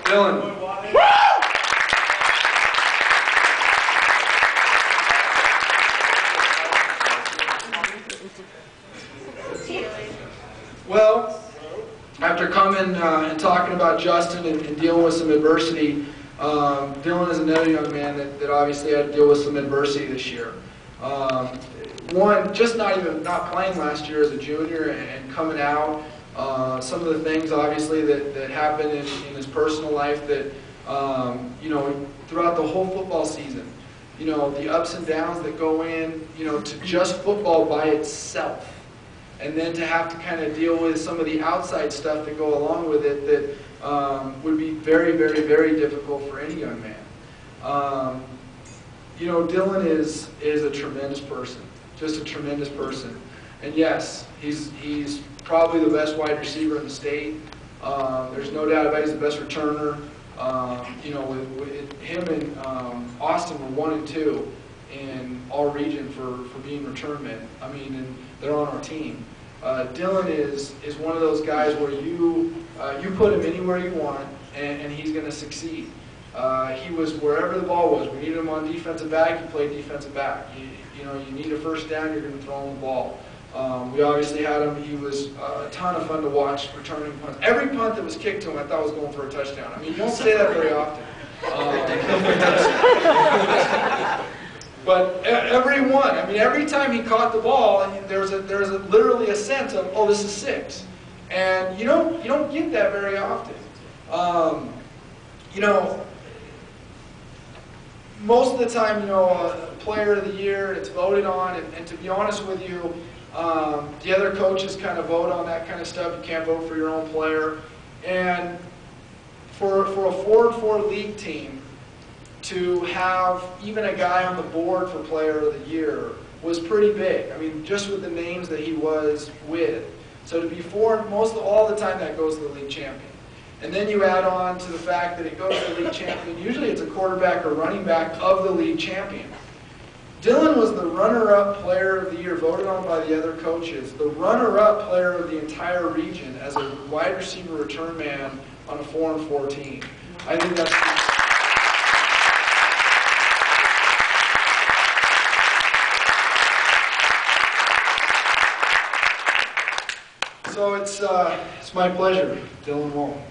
Dylan. Well, after coming and talking about Justin and dealing with some adversity, Dylan is another young man that obviously had to deal with some adversity this year. One, just not playing last year as a junior and coming out. Some of the things obviously that happened in his personal life that throughout the whole football season. The ups and downs that go in, to just football by itself. And then to have to kind of deal with some of the outside stuff that go along with it that would be very, very, very difficult for any young man. Dylan is a tremendous person, just a tremendous person. And yes, he's probably the best wide receiver in the state. There's no doubt about it, he's the best returner. With him and Austin were 1 and 2 in all region for being return men. And they're on our team. Dylan is one of those guys where you put him anywhere you want and he's going to succeed. He was wherever the ball was. We needed him on defensive back, he played defensive back. You need a first down, you're going to throw him the ball. We obviously had him. He was a ton of fun to watch returning punts. Every punt that was kicked to him, I thought was going for a touchdown. You don't say that very often. But every one, every time he caught the ball, there was literally a sense of, oh, this is 6, and you don't get that very often. Most of the time, player of the year, it's voted on, and to be honest with you, the other coaches kind of vote on that kind of stuff. You can't vote for your own player, and for a 4-4 league team, to have even a guy on the board for player of the year was pretty big. Just with the names that he was with. So to be 4, all the time that goes to the league champion. And then you add on to the fact that it goes to the league champion. Usually it's a quarterback or running back of the league champion. Dylan was the runner-up player of the year, voted on by the other coaches. The runner-up player of the entire region as a wide receiver return man on a 4-4 team. I think that's... So it's my pleasure, Dylan Wall.